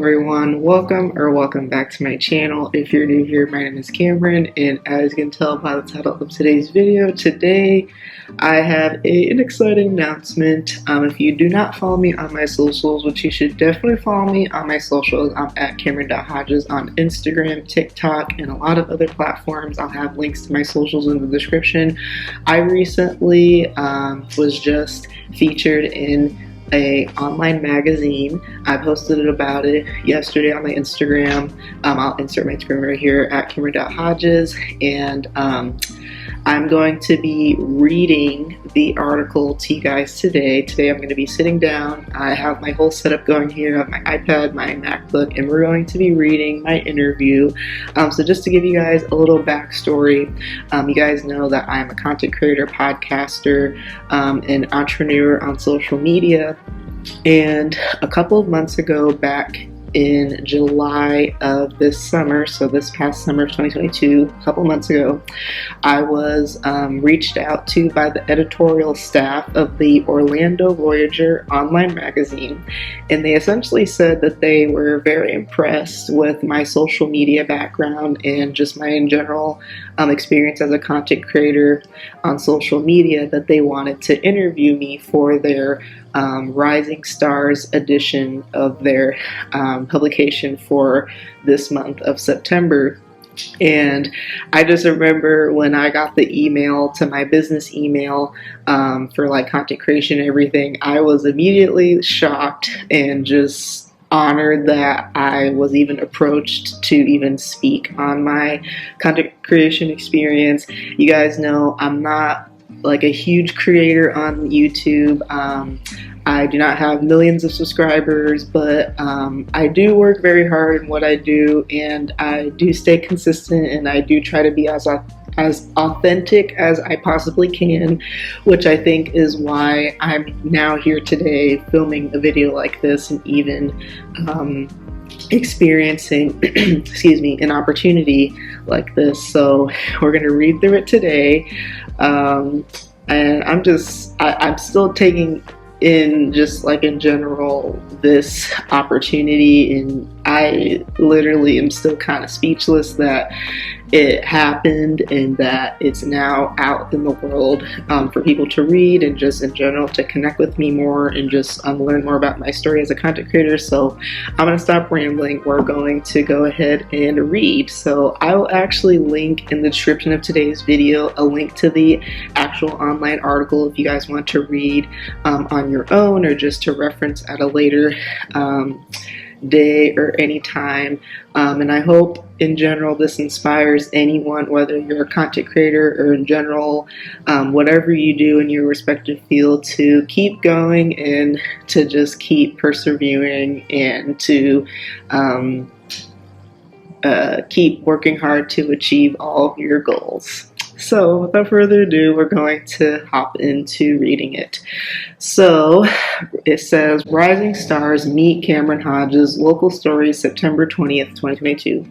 everyone, welcome back to my channel. If you're new here, my name is Cameron, and as you can tell by the title of today's video, today I have an exciting announcement. If you do not follow me on my socials, which you should definitely follow me on my socials, I'm at Cameryn.Hodges on Instagram, TikTok, and a lot of other platforms. I'll have links to my socials in the description. I recently was just featured in an online magazine. I posted about it yesterday on my Instagram. I'll insert my screen right here at Cameryn.Hodges, and I'm going to be reading the article to you guys today. Today I'm going to be sitting down. I have my whole setup going here. I have my iPad, my MacBook, and we're going to be reading my interview. So just to give you guys a little backstory, you guys know that I'm a content creator, podcaster, and entrepreneur on social media. And a couple of months ago, back in July of this summer, so this past summer of 2022, a couple months ago, I was reached out to by the editorial staff of the OrlandoVoyager online magazine, and they essentially said that they were very impressed with my social media background and just my in general experience as a content creator on social media, that they wanted to interview me for their Rising Stars edition of their publication for this month of September. And I just remember when I got the email to my business email for like content creation and everything, I was immediately shocked and just honored that I was even approached to even speak on my content creation experience. You guys know I'm not like a huge creator on YouTube. I do not have millions of subscribers, but I do work very hard in what I do, and I do stay consistent, and I do try to be as authentic as I possibly can, which I think is why I'm now here today filming a video like this and even experiencing excuse me, an opportunity like this. So we're going to read through it today, and I'm still taking in just like in general this opportunity, and I literally am still kind of speechless that it happened and that it's now out in the world for people to read, and just in general to connect with me more and just learn more about my story as a content creator. So I'm going to stop rambling. We're going to go ahead and read. So I will actually link in the description of today's video a link to the actual online article if you guys want to read on your own, or just to reference at a later day or any time. And I hope in general this inspires anyone, whether you're a content creator or in general, whatever you do in your respective field, to keep going and to just keep persevering and to keep working hard to achieve all of your goals. So without further ado, we're going to hop into reading it. So it says, Rising Stars Meet Cameryn Hodges, Local Stories, September 20th, 2022.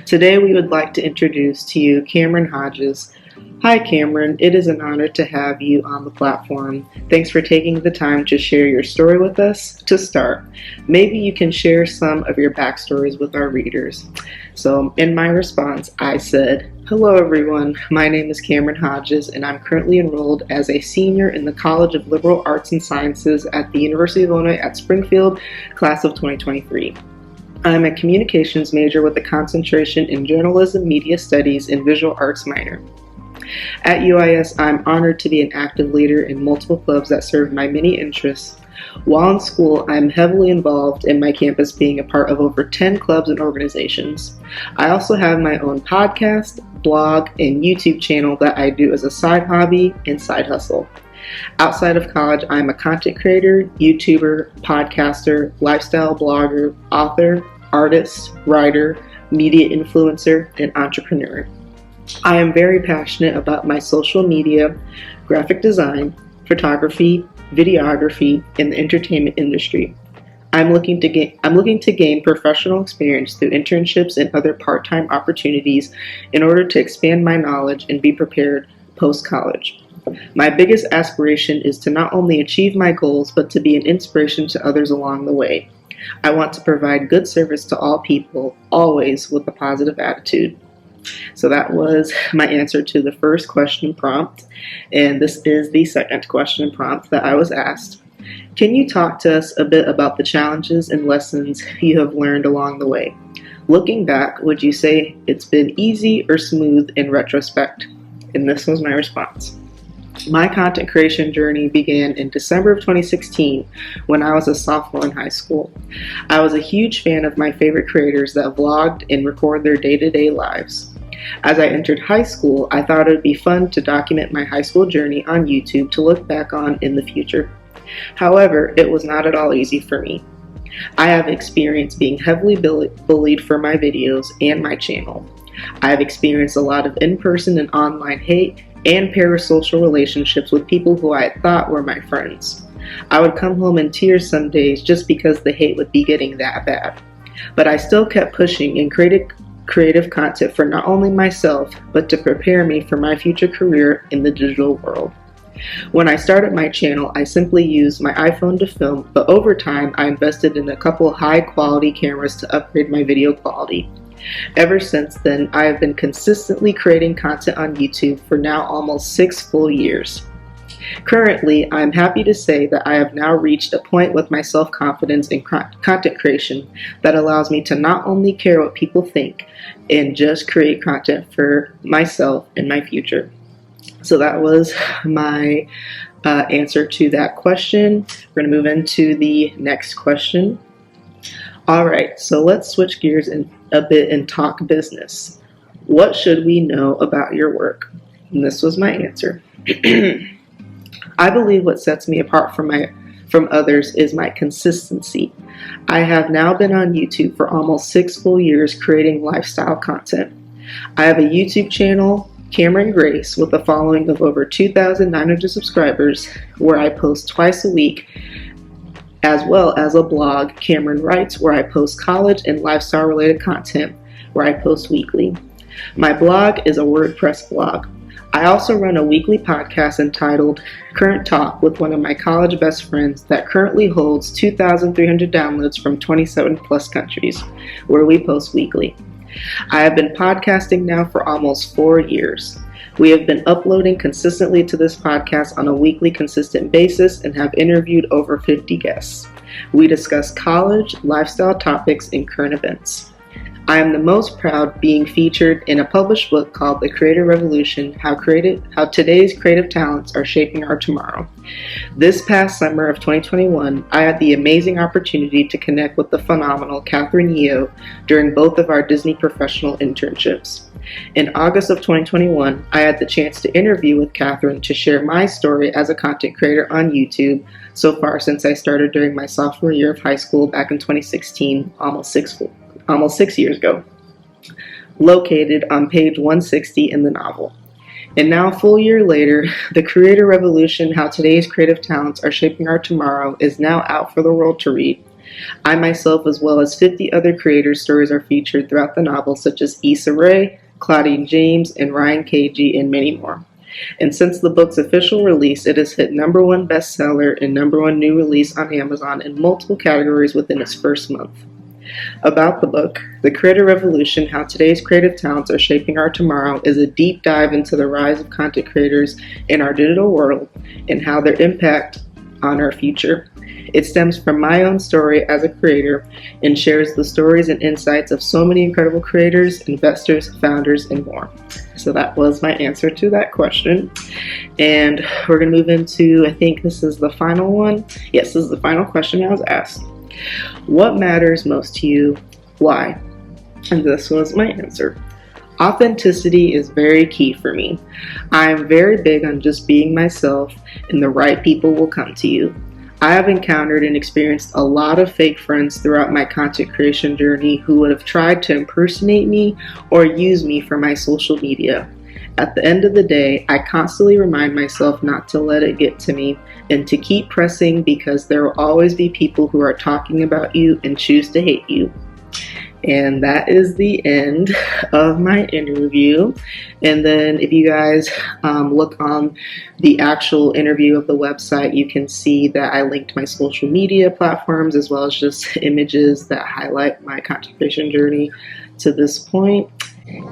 Today we would like to introduce to you Cameryn Hodges. Hi Cameryn, it is an honor to have you on the platform. Thanks for taking the time to share your story with us. To start, maybe you can share some of your backstories with our readers. So in my response, I said, hello everyone, my name is Cameryn Hodges, and I'm currently enrolled as a senior in the College of Liberal Arts and Sciences at the University of Illinois at Springfield, class of 2023. I'm a communications major with a concentration in journalism, media studies, and visual arts minor. At UIS, I'm honored to be an active leader in multiple clubs that serve my many interests. While in school, I'm heavily involved in my campus, being a part of over 10 clubs and organizations. I also have my own podcast, blog, and YouTube channel that I do as a side hobby and side hustle. Outside of college, I'm a content creator, YouTuber, podcaster, lifestyle blogger, author, artist, writer, media influencer, and entrepreneur. I am very passionate about my social media, graphic design, photography, videography, and the entertainment industry. I'm looking to gain professional experience through internships and other part-time opportunities in order to expand my knowledge and be prepared post-college. My biggest aspiration is to not only achieve my goals, but to be an inspiration to others along the way. I want to provide good service to all people, always with a positive attitude. So that was my answer to the first question prompt, and this is the second question prompt that I was asked. Can you talk to us a bit about the challenges and lessons you have learned along the way? Looking back, would you say it's been easy or smooth in retrospect? And this was my response. My content creation journey began in December of 2016 when I was a sophomore in high school. I was a huge fan of my favorite creators that vlogged and record their day-to-day lives. As I entered high school, I thought it would be fun to document my high school journey on YouTube to look back on in the future. However, it was not at all easy for me. I have experienced being heavily bullied for my videos and my channel. I have experienced a lot of in-person and online hate and parasocial relationships with people who I thought were my friends. I would come home in tears some days just because the hate would be getting that bad. But I still kept pushing and created creative content for not only myself, but to prepare me for my future career in the digital world. When I started my channel, I simply used my iPhone to film, but over time I invested in a couple high-quality cameras to upgrade my video quality. Ever since then, I have been consistently creating content on YouTube for now almost 6 full years. Currently, I'm happy to say that I have now reached a point with my self-confidence in content creation that allows me to not only care what people think and just create content for myself and my future. So that was my answer to that question. We're going to move into the next question. All right, so let's switch gears a bit and talk business. What should we know about your work? And this was my answer. I believe what sets me apart from others is my consistency. I have now been on YouTube for almost 6 full years creating lifestyle content. I have a YouTube channel, Cameryn Grace, with a following of over 2,900 subscribers, where I post twice a week, as well as a blog, Cameryn Writes, where I post college and lifestyle related content, where I post weekly. My blog is a WordPress blog. I also run a weekly podcast entitled Current Talk with one of my college best friends that currently holds 2,300 downloads from 27 plus countries, where we post weekly. I have been podcasting now for almost 4 years. We have been uploading consistently to this podcast on a weekly consistent basis and have interviewed over 50 guests. We discuss college, lifestyle topics, and current events. I am the most proud being featured in a published book called The Creator Revolution, How Today's Creative Talents Are Shaping Our Tomorrow. This past summer of 2021, I had the amazing opportunity to connect with the phenomenal Catherine Yeo during both of our Disney professional internships. In August of 2021, I had the chance to interview with Catherine to share my story as a content creator on YouTube so far since I started during my sophomore year of high school back in 2016, almost six years ago, located on page 160 in the novel. And now, a full year later, The Creator Revolution, How Today's Creative Talents Are Shaping Our Tomorrow is now out for the world to read. I myself, as well as 50 other creators' stories, are featured throughout the novel, such as Issa Rae, Claudine James, and Ryan KG, and many more. And since the book's official release, it has hit #1 bestseller and #1 new release on Amazon in multiple categories within its first month. About the book, The Creator Revolution, How Today's Creative Talents Are Shaping Our Tomorrow is a deep dive into the rise of content creators in our digital world and how their impact on our future. It stems from my own story as a creator and shares the stories and insights of so many incredible creators, investors, founders, and more. So that was my answer to that question. And we're going to move into, I think this is the final one. Yes, this is the final question I was asked. What matters most to you? Why? And this was my answer. Authenticity is very key for me. I am very big on just being myself, and the right people will come to you. I have encountered and experienced a lot of fake friends throughout my content creation journey who would have tried to impersonate me or use me for my social media. At the end of the day, I constantly remind myself not to let it get to me and to keep pressing, because there will always be people who are talking about you and choose to hate you. And that is the end of my interview. And then if you guys look on the actual interview of the website, you can see that I linked my social media platforms as well as just images that highlight my content creation journey to this point.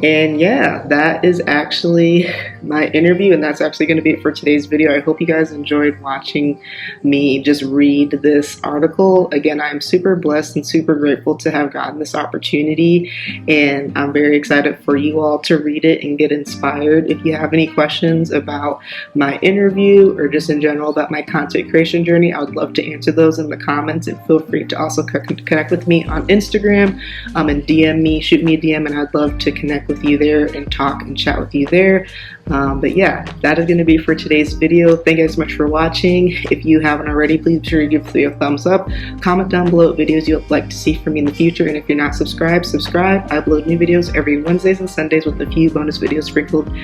And yeah, that is actually my interview, and that's actually going to be it for today's video. I hope you guys enjoyed watching me just read this article. Again, I'm super blessed and super grateful to have gotten this opportunity, and I'm very excited for you all to read it and get inspired. If you have any questions about my interview or just in general about my content creation journey, I would love to answer those in the comments, and feel free to also connect with me on Instagram and DM me, shoot me a DM, and I'd love to connect with you there and talk and chat with you there. But yeah, that is going to be for today's video. Thank you guys so much for watching. If you haven't already, please be sure to give the video a thumbs up. Comment down below what videos you would like to see from me in the future. And if you're not subscribed, subscribe. I upload new videos every Wednesdays and Sundays with a few bonus videos sprinkled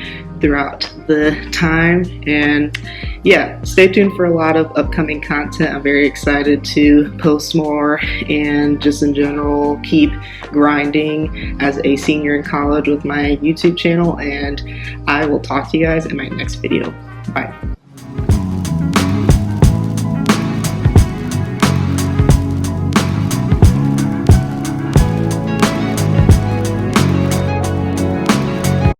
throughout the time. And yeah, stay tuned for a lot of upcoming content. I'm very excited to post more and just in general keep grinding as a senior in college with my YouTube channel. And I will talk to you guys in my next video. Bye.